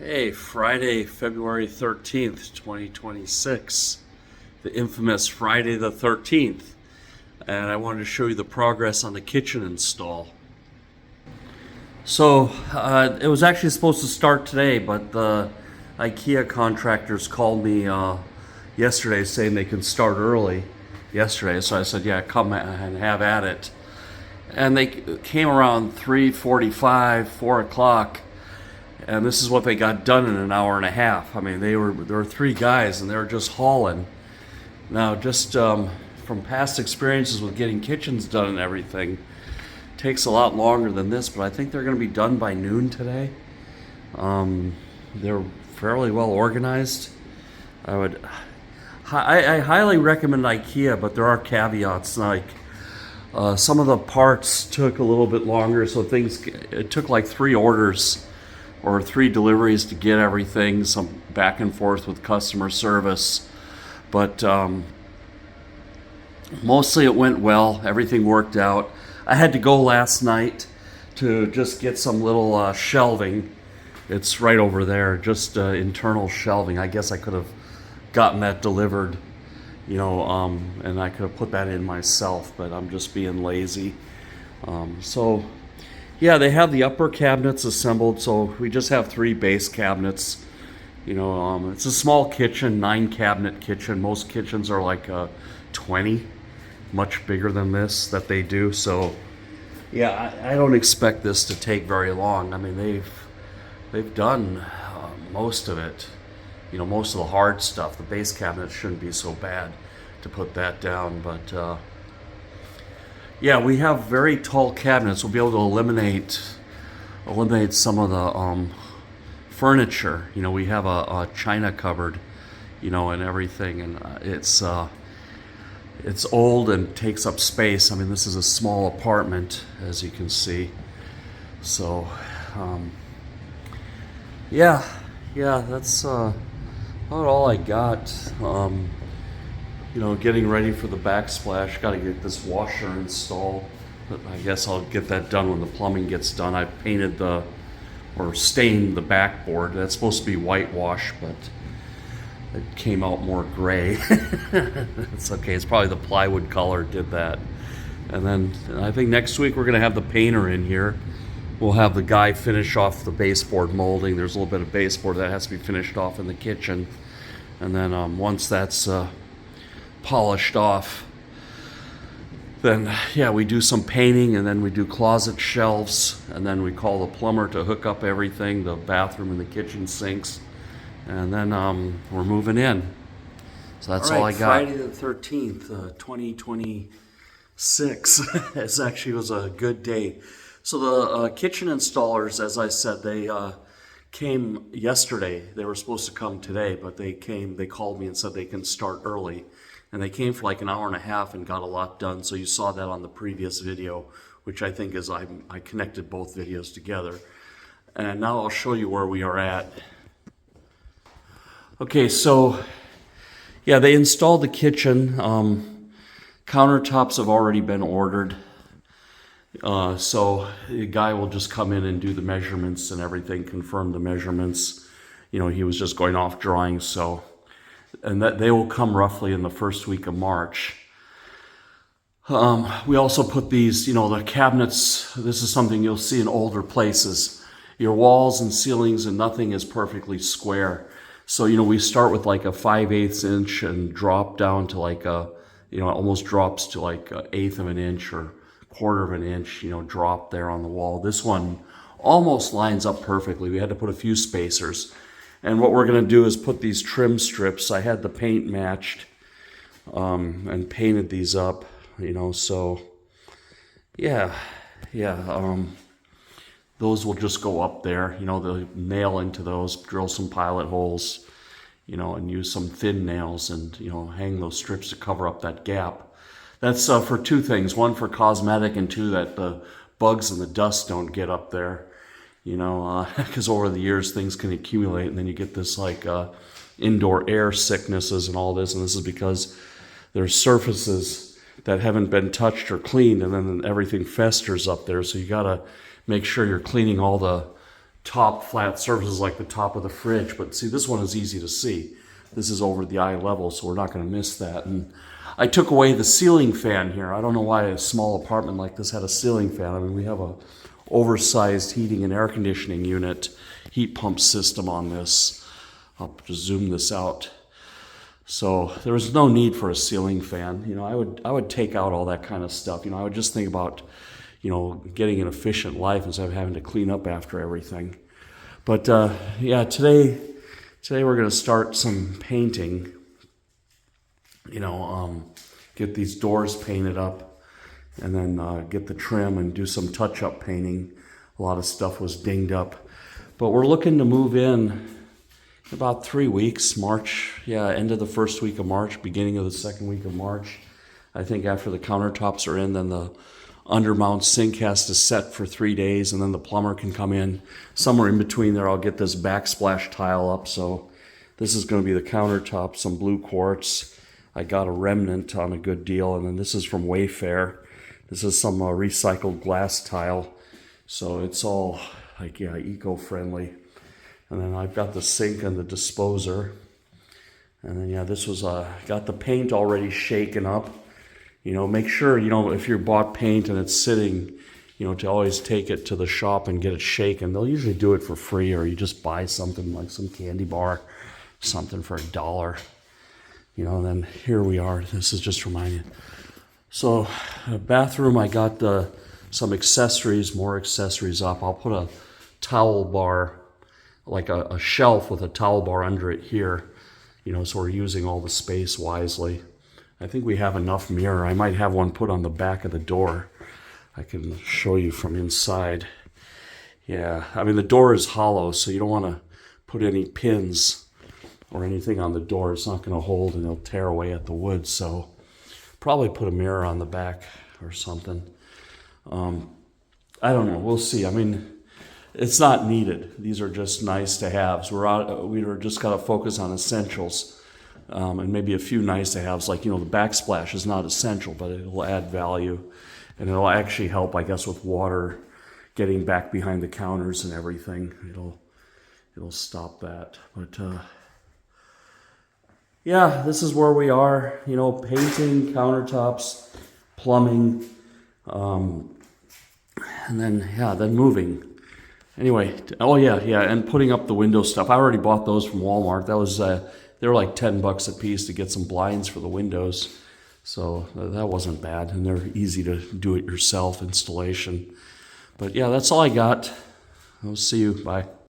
Okay, Friday, February 13th, 2026. The infamous Friday the 13th. And I wanted to show you the progress on the kitchen install. So, it was actually supposed to start today, but the Ikea contractors called me yesterday saying they can start early yesterday. So I said, yeah, come and have at it. And they came around 3:45, 4 o'clock. And this is what they got done in an hour and a half. I mean, there were three guys, and they were just hauling. Now, just from past experiences with getting kitchens done and everything, it takes a lot longer than this. But I think they're going to be done by noon today. They're fairly well organized. I highly recommend IKEA, but there are caveats. Like some of the parts took a little bit longer, so it took like 3 orders or 3 deliveries to get everything, some back and forth with customer service. But mostly it went well, everything worked out. I had to go last night to just get some little shelving. It's right over there, just internal shelving. I guess I could have gotten that delivered, and I could have put that in myself, but I'm just being lazy. Yeah, they have the upper cabinets assembled, so we just have 3 base cabinets. It's a small kitchen, 9 cabinet kitchen. Most kitchens are like 20, much bigger than this that they do. So, yeah, I don't expect this to take very long. I mean, they've done most of it. Most of the hard stuff. The base cabinets shouldn't be so bad to put that down, but. Yeah, we have very tall cabinets. We'll be able to eliminate some of the furniture. We have a china cupboard, and everything, and it's old and takes up space. I mean, this is a small apartment, as you can see. So, yeah, that's about all I got. Getting ready for the backsplash. Got to get this washer installed. But I guess I'll get that done when the plumbing gets done. I painted or stained the backboard. That's supposed to be whitewash, but it came out more gray. It's okay. It's probably the plywood color did that. And then I think next week we're going to have the painter in here. We'll have the guy finish off the baseboard molding. There's a little bit of baseboard that has to be finished off in the kitchen. And then once that's polished off, then we do some painting, and then we do closet shelves, and then we call the plumber to hook up everything, the bathroom and the kitchen sinks, and then we're moving in. So that's all I got. Friday the 13th, 2026. It actually was a good day. So the kitchen installers, as I said, they came yesterday. They were supposed to come today, but they called me and said they can start early. And they came for like an hour and a half and got a lot done. So you saw that on the previous video, which I think is I connected both videos together. And now I'll show you where we are at. Okay, so yeah, they installed the kitchen. Countertops have already been ordered. So the guy will just come in and do the measurements and everything, confirm the measurements. He was just going off drawings, so. And that they will come roughly in the first week of March. We also put these, the cabinets. This is something you'll see in older places. Your walls and ceilings and nothing is perfectly square. So, we start with like a 5/8 inch and drop down to like almost drops to like 1/8 of an inch or 1/4 of an inch, drop there on the wall. This one almost lines up perfectly. We had to put a few spacers. And what we're going to do is put these trim strips. I had the paint matched and painted these up, so yeah. Those will just go up there, they'll nail into those, drill some pilot holes, and use some thin nails and, hang those strips to cover up that gap. That's for 2 things. 1, for cosmetic, and 2, that the bugs and the dust don't get up there. Because over the years things can accumulate, and then you get this like indoor air sicknesses and all this, and this is because there's surfaces that haven't been touched or cleaned, and then everything festers up there. So you gotta make sure you're cleaning all the top flat surfaces like the top of the fridge. But see, this one is easy to see. This is over the eye level, so we're not going to miss that. And I took away the ceiling fan here. I don't know why a small apartment like this had a ceiling fan. I mean, we have a oversized heating and air conditioning unit, heat pump system on this. I'll just zoom this out. So there was no need for a ceiling fan. You know, I would take out all that kind of stuff. You know, I would just think about, you know, getting an efficient life instead of having to clean up after everything. But yeah, today we're going to start some painting. You know, get these doors painted up, and then get the trim and do some touch-up painting. A lot of stuff was dinged up, but we're looking to move in about 3 weeks. March, yeah, end of the first week of March, beginning of the second week of March. I think after the countertops are in, then the undermount sink has to set for 3 days, and then the plumber can come in. Somewhere in between there, I'll get this backsplash tile up. So this is going to be the countertop, some blue quartz. I got a remnant on a good deal, and then this is from Wayfair. This is some recycled glass tile, so it's all like, yeah, eco-friendly. And then I've got the sink and the disposer. And then, yeah, this was, got the paint already shaken up. You know, make sure, you know, if you bought paint and it's sitting, you know, to always take it to the shop and get it shaken. They'll usually do it for free, or you just buy something like some candy bar, something for $1. You know, and then here we are. This is just reminding. So, bathroom, I got some accessories, more accessories up. I'll put a towel bar, like a shelf with a towel bar under it here, you know, so we're using all the space wisely. I think we have enough mirror. I might have one put on the back of the door. I can show you from inside. Yeah, I mean, the door is hollow, so you don't want to put any pins or anything on the door. It's not going to hold, and it'll tear away at the wood. So probably put a mirror on the back or something. I don't know. We'll see. I mean, it's not needed. These are just nice to haves. We're just got to focus on essentials, and maybe a few nice to haves. Like, you know, the backsplash is not essential, but it'll add value, and it'll actually help, I guess, with water getting back behind the counters and everything. It'll stop that. But yeah, this is where we are. You know, painting, countertops, plumbing, and then moving. Anyway, oh yeah, and putting up the window stuff. I already bought those from Walmart. That was they were like $10 a piece to get some blinds for the windows, so that wasn't bad, and they're easy to do it yourself installation. But yeah, that's all I got. I'll see you. Bye.